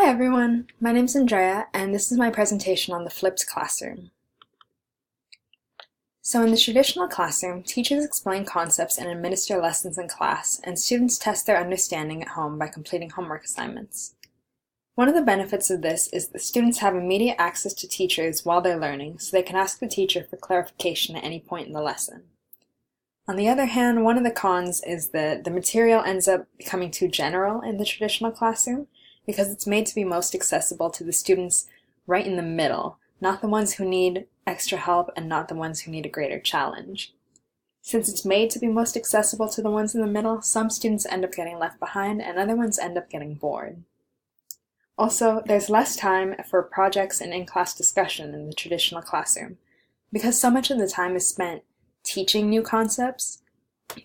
Hi everyone, my name's Andrea and this is my presentation on the flipped classroom. So in the traditional classroom, teachers explain concepts and administer lessons in class, and students test their understanding at home by completing homework assignments. One of the benefits of this is that students have immediate access to teachers while they're learning, so they can ask the teacher for clarification at any point in the lesson. On the other hand, one of the cons is that the material ends up becoming too general in the traditional classroom, because it's made to be most accessible to the students right in the middle, not the ones who need extra help and not the ones who need a greater challenge. Since it's made to be most accessible to the ones in the middle, some students end up getting left behind and other ones end up getting bored. Also, there's less time for projects and in-class discussion in the traditional classroom. Because so much of the time is spent teaching new concepts,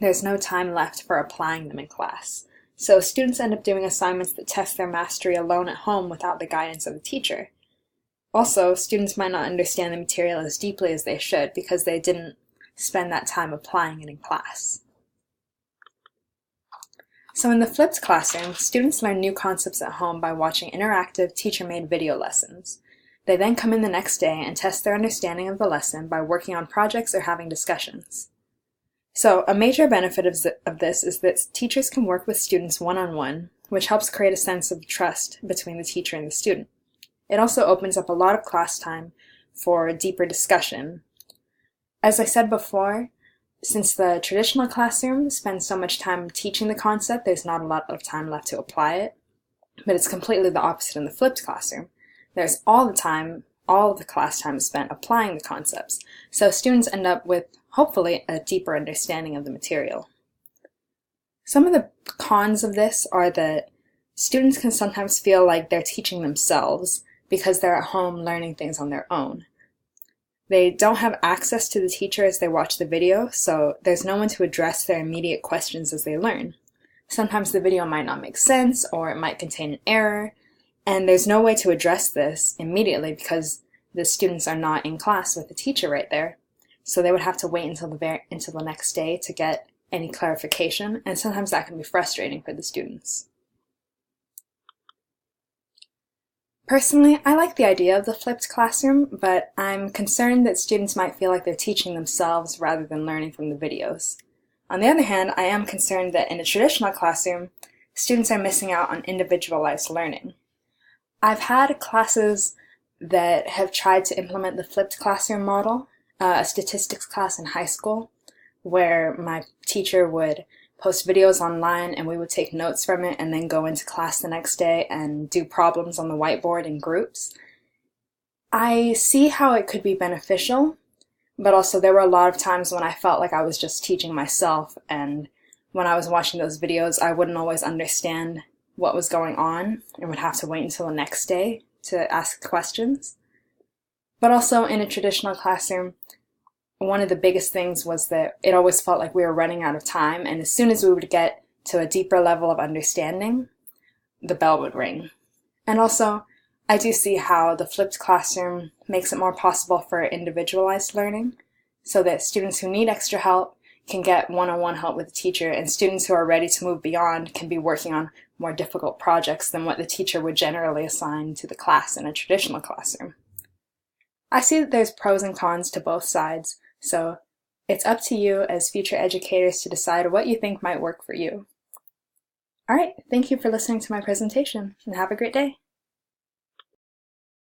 there's no time left for applying them in class. So students end up doing assignments that test their mastery alone at home without the guidance of a teacher. Also, students might not understand the material as deeply as they should because they didn't spend that time applying it in class. So in the flipped classroom, students learn new concepts at home by watching interactive, teacher-made video lessons. They then come in the next day and test their understanding of the lesson by working on projects or having discussions. So a major benefit of this is that teachers can work with students one-on-one, which helps create a sense of trust between the teacher and the student. It also opens up a lot of class time for deeper discussion. As I said before, since the traditional classroom spends so much time teaching the concept, there's not a lot of time left to apply it. But it's completely the opposite in the flipped classroom. There's all of the class time spent applying the concepts, so students end up with, hopefully, a deeper understanding of the material. Some of the cons of this are that students can sometimes feel like they're teaching themselves because they're at home learning things on their own. They don't have access to the teacher as they watch the video, so there's no one to address their immediate questions as they learn. Sometimes the video might not make sense, or it might contain an error, and there's no way to address this immediately because the students are not in class with the teacher right there. So they would have to wait until the next day to get any clarification, and sometimes that can be frustrating for the students. Personally, I like the idea of the flipped classroom, but I'm concerned that students might feel like they're teaching themselves rather than learning from the videos. On the other hand, I am concerned that in a traditional classroom, students are missing out on individualized learning. I've had classes that have tried to implement the flipped classroom model, a statistics class in high school, where my teacher would post videos online and we would take notes from it and then go into class the next day and do problems on the whiteboard in groups. I see how it could be beneficial, but also there were a lot of times when I felt like I was just teaching myself, and when I was watching those videos I wouldn't always understand what was going on and would have to wait until the next day to ask questions. But also in a traditional classroom, one of the biggest things was that it always felt like we were running out of time, and as soon as we would get to a deeper level of understanding, the bell would ring. And also, I do see how the flipped classroom makes it more possible for individualized learning, so that students who need extra help can get one-on-one help with the teacher, and students who are ready to move beyond can be working on more difficult projects than what the teacher would generally assign to the class in a traditional classroom. I see that there's pros and cons to both sides, so it's up to you as future educators to decide what you think might work for you. Alright, thank you for listening to my presentation, and have a great day.